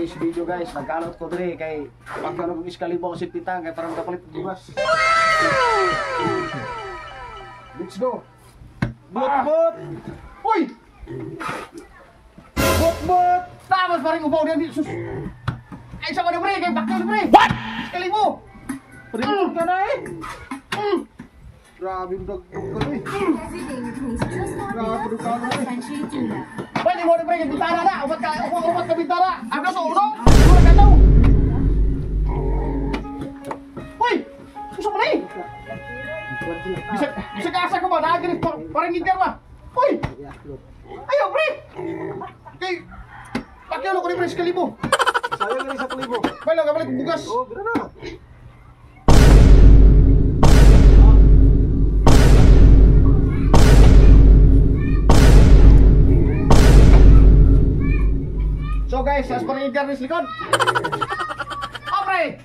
today's video guys, nagkalot ko dre kay pagkano kong iskalibo si Pitang kay parang kapalit bugas. Let's go. Bot. Uy! Bot. Tamas paring upaw diyan sus. Ay sama na pre kay bakyo pre. What? Iskalibo. Pwede ka na eh. Grabe yung dog ko eh. Grabe yung dog ko eh. Pwede mo na pre, bintana na. Umat ka bintana. Ang kaso uno. Uno ka daw. Uy! Gusto mo na eh. Bisa kasa ko ba? Nakagiris parang gitar ba? Uy! Ayaw pre! Okay. Pakiulo ko ni pre, sekalibo. Sayang rin sa kalibo. Pwede ka balik bugas. Oh, gano'n na. So guys, as per yung garnish likod. Opre!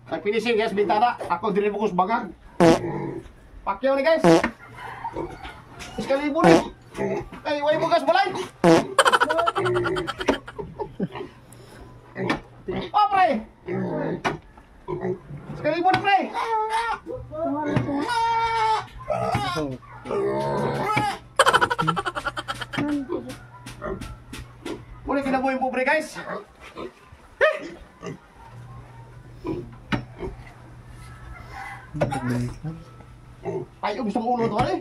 Nag-finishing guys, bintana. Ako din bukus bagag. Pakyaw ni guys. Iskalibo rin. Ay, way bugas balay. Opre! Iskalibo rin pre. Muli kinabuhin po pre guys. Ay, gusto mo ulo ito ka eh.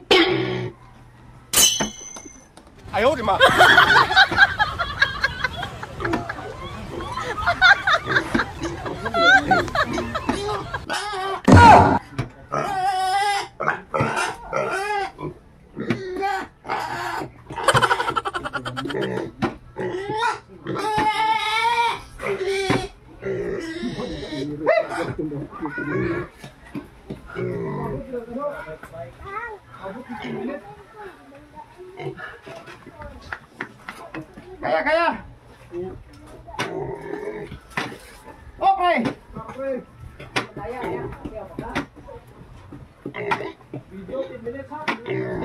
Ayaw, di ma. Kaya. Oh, pre.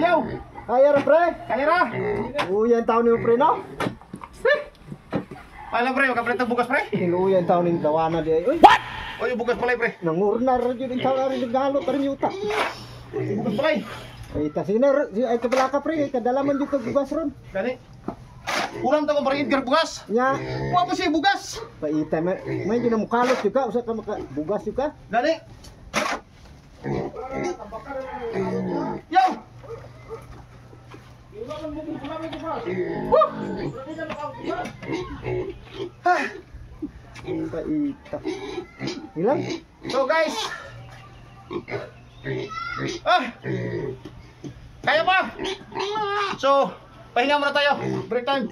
Yo. Kaya ra pre. Kaya ra. Uyan taon ni pre no? Pala pre, makapalit ng bugas pre. Uyan taon ni dawana di. Uy. What? O yung bugas pala pre. Nangurna ra jud taon rin galo pa rin yuta. Bugas pala eh. Ay ta sino ay kabala ka pre, kadalaman jud bugas ron. Gani. Kurang ta ko paring edgar bugas. Nya, Wa mo siya bugas. paita may jud mo kalot juga usa ka maka bugas juga. Gani. Yo. Paita. Ilang? So guys. Kaya pa. So, pahinga muna tayo. Break time.